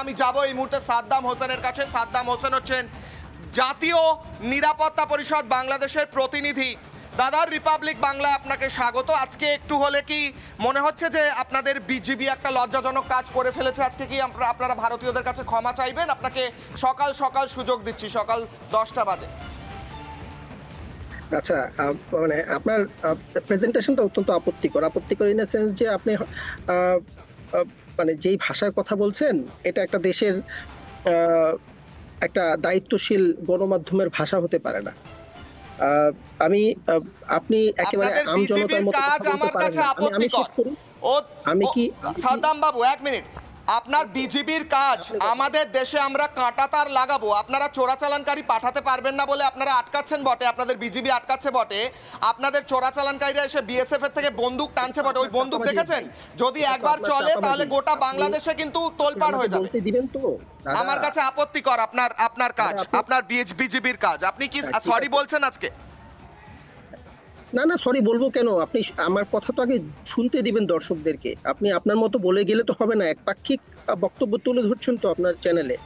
আমি যাব এই মুহূর্তে সাদ্দাম হোসেনের কাছে। সাদ্দাম হোসেন হচ্ছেন জাতীয় নিরাপত্তা পরিষদ বাংলাদেশের প্রতিনিধি। দাদা, রিপাবলিক বাংলায় আপনাকে স্বাগত। আজকে একটু হলে কি মনে হচ্ছে যে আপনাদের বিজিবি একটা লজ্জাজনক কাজ করে ফেলেছে? আজকে কি আপনারা ভারতীয়দের কাছে ক্ষমা চাইবেন? আপনাকে সকাল সকাল সুযোগ দিচ্ছি, সকাল 10টা বাজে। আচ্ছা, মানে আপনার প্রেজেন্টেশনটা অত্যন্ত আপত্তিকর ইন দ্য সেন্স যে আপনি মানে যেই ভাষায় কথা বলছেন এটা একটা দেশের একটা দায়িত্বশীল গণমাধ্যমের ভাষা হতে পারে না। আপনি একেবারে আম জনতার মতো কথা বলতে পারেন না। আমি শেষ করি। আমি কি সাদ্দাম বাবু, এক মিনিট। আপনার বিজিবির কাজ আমাদের দেশে আমরা কাঁটাতার লাগাবো, আপনারা চোরাচালানকারী পাঠাতে পারবেন না বলে আপনারা আটকাচ্ছেন বটে, আপনাদের বিজিবি আটকাচ্ছে বটে, আপনাদের চোরাচালানকারীরা এসে বিএসএফ এর থেকে বন্দুক টানছে বটে। ওই বন্দুক দেখেছেন? যদি একবার চলে তাহলে গোটা বাংলাদেশে কিন্তু তোলপাড় হয়ে যাবে। আমার কাছে আপত্তিকর আপনার কাজ, আপনার বিজিবির কাজ। আপনি কি সরি বলছেন আজকে? না, সরি বলবো কেন? আপনি আমার কথা তো আগে শুনতে দিবেন দর্শকদেরকে। আপনি আপনার মতো বলে গেলে তো হবে না। একপাক্ষিক বক্তব্য তুলে ধরছেন তো আপনার চ্যানেলে।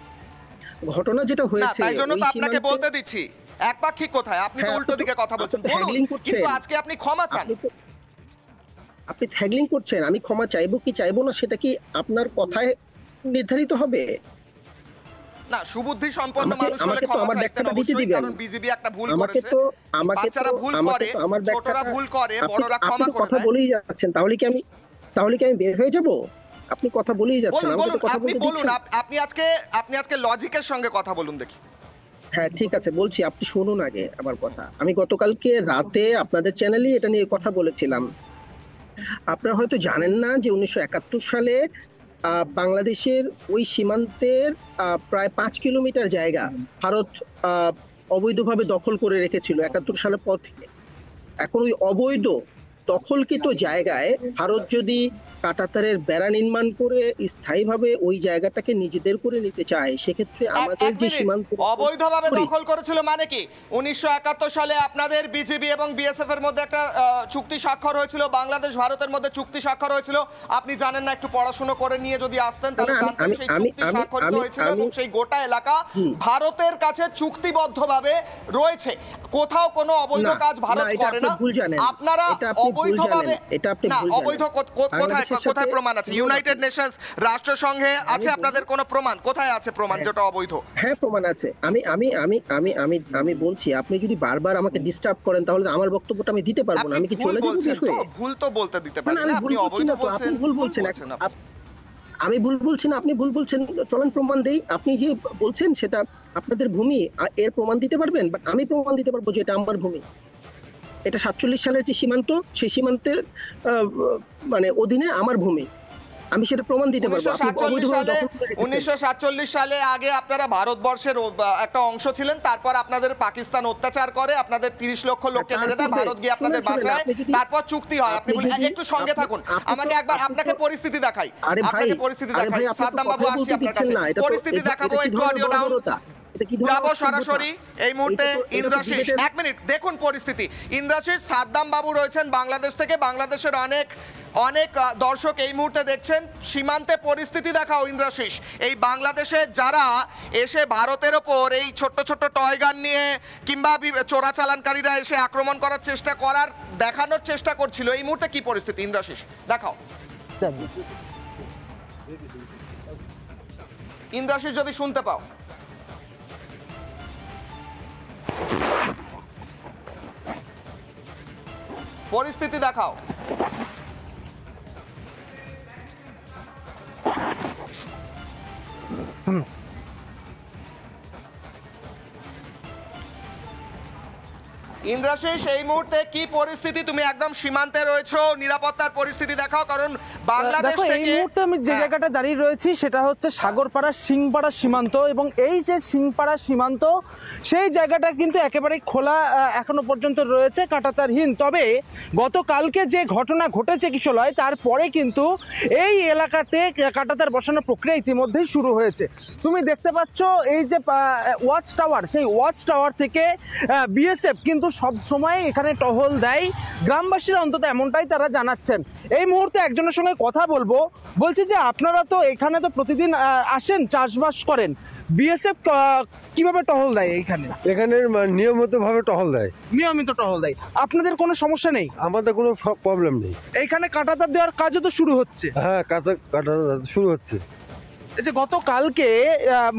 ঘটনা যেটা হয়েছে তাই জন্য তো আপনাকে বলতে দিচ্ছি। একপাক্ষিক কোথায়? আপনি তো উল্টো দিকে কথা বলছেন। কিন্তু আজকে আপনি ক্ষমা চান। আপনি থ্যাগলিং করছেন। আমি ক্ষমা চাইবো কি চাইবো না সেটা কি আপনার কথায় নির্ধারিত হবে? না, সুবুদ্ধি সম্পন্ন মানুষ হলে ক্ষমা চাইতে হবে, কারণ বিজিবি একটা ভুল করেছে। বাচ্চারা ভুল করে, ছোটরা ভুল করে, বড়রা ক্ষমা করে। কথা বলেই যাচ্ছেন, তাহলে কি আমি বের হয়ে যাব? আপনি কথা বলেই যাচ্ছেন। আপনি বলুন, আপনি আজকে লজিকের সঙ্গে কথা বলুন দেখি। হ্যাঁ, ঠিক আছে, বলছি। আপনি শুনুন আগে আমার কথা। আমি গতকালকে রাতে আপনাদের চ্যানেলে এটা নিয়ে কথা বলেছিলাম। আপনারা হয়তো জানেন না যে 1971 সালে বাংলাদেশের ওই সীমান্তের প্রায় 5 কিলোমিটার জায়গা ভারত অবৈধভাবে দখল করে রেখেছিল 71 সালের পর থেকে। এখন ওই অবৈধ দখলকৃত জায়গায় ভারত যদি কাঁটাতারের বেড়া নির্মাণ করে স্থায়ীভাবে ওই জায়গাটাকে নিজেদের করে নিতে চায়, সেক্ষেত্রে আমাদের যে সীমান্ত অবৈধভাবে দখল করেছিল মানে কি? 1971 সালে আপনাদের বিজিবি এবং বিএসএফ এর মধ্যে একটা চুক্তি স্বাক্ষর হয়েছিল, বাংলাদেশ ভারতের মধ্যে চুক্তি স্বাক্ষর হয়েছিল। আপনি জানেন না? একটু পড়াশোনা করে নিয়ে যদি আসতেন তাহলে জানতেন সেই চুক্তি স্বাক্ষরিত হয়েছিল এবং সেই গোটা এলাকা ভারতের কাছে চুক্তিবদ্ধভাবে রয়েছে। কোথাও কোনো অবৈধ কাজ ভারত করে না। আপনারা অবৈধভাবে, না অবৈধ কোথায় প্রমাণ আছে? ইউনাইটেড নেশনস রাষ্ট্রসংঘে আছে আপনাদের কোনো প্রমাণ? কোথায় আছে প্রমাণ যেটা অবৈধ? হ্যাঁ, প্রমাণ আছে। আমি বলছি, আপনি যদি বারবার আমাকে ডিস্টার্ব করেন তাহলে আমার বক্তব্যটা আমি দিতে পারবো না। আমি কি চলে যাব? ভুল তো বলতে দিতে পারেন না। আপনি অবৈধ বলছেন। আপনি ভুল বলছেন। আমি ভুল বলছি না, আপনি ভুল বলছেন। চলেন প্রমাণ দেই। আপনি যে বলছেন সেটা আপনাদের ভূমি, এর প্রমাণ দিতে পারবেন? বাট আমি প্রমাণ দিতে পারবো যে এটা আমার ভূমি। এটা 47 সালের যে সীমান্ত, সেই সীমান্তের মানে অধীনে আমার ভূমি। আমি সেটা প্রমাণ দিতে পারবো। 1947 সালে আগে আপনারা ভারতবর্ষের একটা অংশ ছিলেন, তারপর আপনাদের পাকিস্তান অত্যাচার করে, আপনাদের 30 লক্ষ লোককে মেরে দেয়, ভারত গিয়ে আপনাদের বাঁচায়, তারপর চুক্তি হয়। আপনি একটু সঙ্গে থাকুন, আমাকে একবার আপনাকে পরিস্থিতি দেখাই। আপনাকে পরিস্থিতি দেখাই। সাদ্দাম বাবু, আসছি আপনার কাছে। পরিস্থিতি দেখাবো, একটু অডিও ডাউন। যাব সরাসরি এই মুহূর্তে ইন্দ্রাশিস। এক মিনিট দেখুন পরিস্থিতি। ইন্দ্রাশিস, সাদ্দাম বাবু রয়েছেন বাংলাদেশ থেকে। বাংলাদেশের অনেক দর্শক এই মুহূর্তে দেখছেন। সীমান্তে পরিস্থিতি দেখাও ইন্দ্রাশিস। এই বাংলাদেশে যারা এসে ভারতের ওপর এই ছোট্ট ছোট্ট টয় গান নিয়ে কিংবা চোরাচালানকারীরা এসে আক্রমণ করার দেখানোর চেষ্টা করছিল, এই মুহূর্তে কি পরিস্থিতি ইন্দ্রাশিস দেখাও। ইন্দ্রাশিস, যদি শুনতে পাও। পরিস্থিতি দেখাও। ইন্দ্রাশিস, এই মুহূর্তে কি পরিস্থিতি? তুমি একদম সীমান্তে রয়েছো, নিরাপত্তার পরিস্থিতি দেখাও। কারণ বাংলাদেশ থেকে এই মুহূর্তে আমি যে জায়গাটা দাঁড়িয়ে রয়েছি সেটা হচ্ছে সাগরপাড়া সিংপাড়া সীমান্ত, এবং এই যে সিংপাড়া সীমান্ত সেই জায়গাটা কিন্তু একেবারেই খোলা এখনো পর্যন্ত রয়েছে, কাঁটাতারহীন। তবে গতকালকে যে ঘটনা ঘটেছে কিশলয়, তারপরে কিন্তু এই এলাকাতে কাঁটাতার বসানোর প্রক্রিয়া ইতিমধ্যেই শুরু হয়েছে। তুমি দেখতে পাচ্ছ এই যে ওয়াচ টাওয়ার, সেই ওয়াচ টাওয়ার থেকে বিএসএফ কিন্তু সব সময় এখানে টহল দেয়, গ্রামবাসীরা অন্তত এমনটাই তারা জানাচ্ছেন। এই মুহূর্তে একজনের সঙ্গে কথা বলবো, বলছি যে আপনারা তো এখানে তো প্রতিদিন আসেন, চাষবাস করেন, বিএসএফ কিভাবে টহল দেয় এইখানে? এখানে নিয়মিত ভাবে টহল দেয়, নিয়মিত টহল দেয়, আপনাদের কোনো সমস্যা নেই? আমাদের কোনো প্রবলেম নেই। এইখানে কাঁটাতার দেওয়ার কাজও তো শুরু হচ্ছে। হ্যাঁ, কাটা শুরু হচ্ছে। এই যে গতকালকে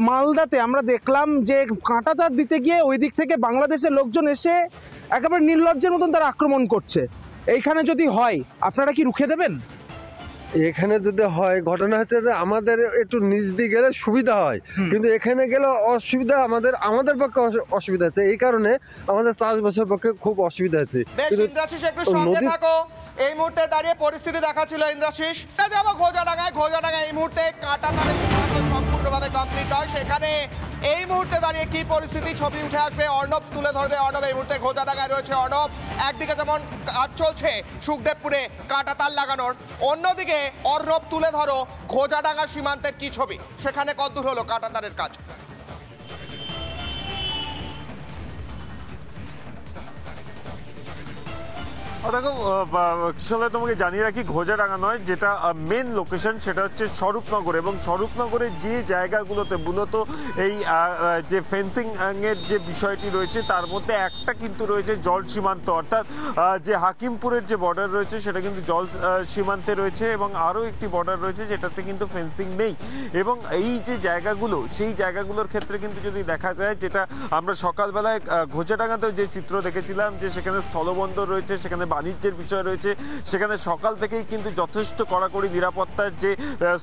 মালদাতে আমরা দেখলাম যে কাঁটাতার দিতে গিয়ে ওই দিক থেকে বাংলাদেশের লোকজন এসে একেবারে নির্লজ্জের মতন তারা আক্রমণ করছে। এইখানে যদি হয় আপনারা কি রুখে দেবেন? এখানে যদি হয়, ঘটনা হচ্ছে যে আমাদের একটু নিচ দিয়ে গেলে সুবিধা হয়, কিন্তু এখানে গেলে অসুবিধা, আমাদের পক্ষে অসুবিধা আছে। এই কারণে আমাদের চাষবাসের পক্ষে খুব অসুবিধা আছে। বেশ, ইন্দ্রাশিস একটু সঙ্গে থাকো। এই মুহূর্তে দাঁড়িয়ে পরিস্থিতি দেখাচ্ছিল ইন্দ্রাশিস। যাব ঘোজাডাঙ্গায় এই মুহূর্তে কাঁটাতারের সীমান্ত সম্পূর্ণভাবে কমপ্লিট হয়। সেখানে এই মুহূর্তে দাঁড়িয়ে কি পরিস্থিতি ছবি উঠে আসবে, অর্ণব তুলে ধরবে। অর্ণব, এই মুহূর্তে ঘোজাডাঙ্গায় রয়েছে অর্ণব। একদিকে যেমন কাজ চলছে সুখদেবপুরে কাঁটাতার লাগানোর, অন্যদিকে অর্ণব তুলে ধরো ঘোজাডাঙ্গা সীমান্তের কি ছবি, সেখানে কতদূর হলো কাঁটাতারের কাজ? দেখো কিশোর, তোমাকে জানিয়ে রাখি, ঘোজাডাঙ্গা নয়, যেটা মেন লোকেশন সেটা হচ্ছে স্বরূপনগর। এবং স্বরূপনগরের যে জায়গাগুলোতে মূলত এই যে ফেন্সিং এর যে বিষয়টি রয়েছে তার মধ্যে একটা কিন্তু রয়েছে জল সীমান্ত, অর্থাৎ যে হাকিমপুরের যে বর্ডার রয়েছে সেটা কিন্তু জল সীমান্তে রয়েছে, এবং আরও একটি বর্ডার রয়েছে যেটাতে কিন্তু ফেন্সিং নেই। এবং এই যে জায়গাগুলো, সেই জায়গাগুলোর ক্ষেত্রে কিন্তু যদি দেখা যায়, যেটা আমরা সকালবেলায় ঘোজাডাঙ্গাতেও যে চিত্র দেখেছিলাম, যে সেখানে স্থলবন্দর রয়েছে, সেখানে বাণিজ্যের বিষয় রয়েছে, সেখানে সকাল থেকেই কিন্তু যথেষ্ট কড়াকড়ি নিরাপত্তার যে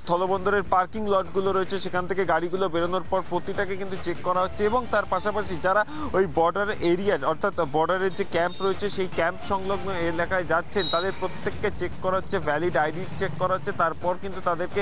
স্থলবন্দরের পার্কিং লটগুলো রয়েছে সেখান থেকে গাড়িগুলো বেরোনোর পর প্রতিটাকে কিন্তু চেক করা হচ্ছে। এবং তার পাশাপাশি যারা ওই বর্ডার এরিয়া, অর্থাৎ বর্ডারের যে ক্যাম্প রয়েছে সেই ক্যাম্প সংলগ্ন এলাকায় যাচ্ছেন তাদের প্রত্যেককে চেক করা হচ্ছে, ভ্যালিড আইডি চেক করা হচ্ছে, তারপর কিন্তু তাদেরকে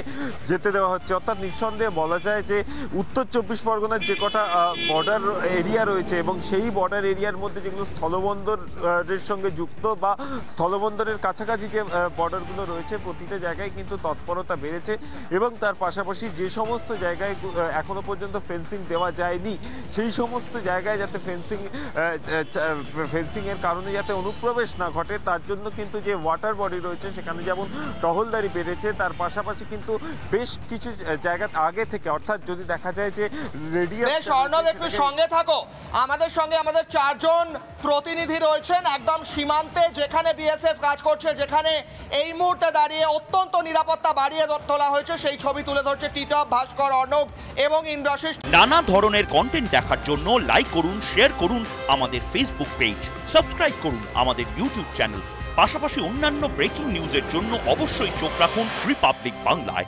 যেতে দেওয়া হচ্ছে। অর্থাৎ নিঃসন্দেহে বলা যায় যে উত্তর 24 পরগনার যে কটা বর্ডার এরিয়া রয়েছে এবং সেই বর্ডার এরিয়ার মধ্যে যেগুলো স্থলবন্দরের সঙ্গে যুক্ত বা স্থলবন্দরের কাছাকাছি যে বর্ডারগুলো রয়েছে, প্রতিটা জায়গায় কিন্তু তৎপরতা বেড়েছে। এবং তার পাশাপাশি যে সমস্ত জায়গায় এখনো পর্যন্ত ফেন্সিং দেওয়া যায়নি, সেই সমস্ত জায়গায় যাতে ফেন্সিং এর কারণে যাতে অনুপ্রবেশ না ঘটে, তার জন্য কিন্তু যে ওয়াটার বডি রয়েছে সেখানে যেমন টহলদারি বেড়েছে, তার পাশাপাশি কিন্তু বেশ কিছু জায়গা আগে থেকে, অর্থাৎ যদি দেখা যায় যে রেডিয়াস। বেশ, অর্ণব একটু সঙ্গে থাকো। আমাদের সঙ্গে আমাদের 4 জন প্রতিনিধি রয়েছেন একদম সীমান্তে, যেখানে বিএসএফ কাজ করছে, যেখানে এই মুহূর্তে দাঁড়িয়ে অত্যন্ত নিরাপত্তা বাড়িয়ে তোলা হয়েছে। সেই ছবি তুলে ধরছে টিটপ, ভাস্কর, অর্ণব এবং ইন্দ্রাশিস। নানা ধরনের কন্টেন্ট দেখার জন্য লাইক করুন, শেয়ার করুন আমাদের ফেসবুক পেজ, সাবস্ক্রাইব করুন আমাদের ইউটিউব চ্যানেল। পাশাপাশি অন্যান্য ব্রেকিং নিউজের জন্য অবশ্যই চোখ রাখুন রিপাবলিক বাংলায়।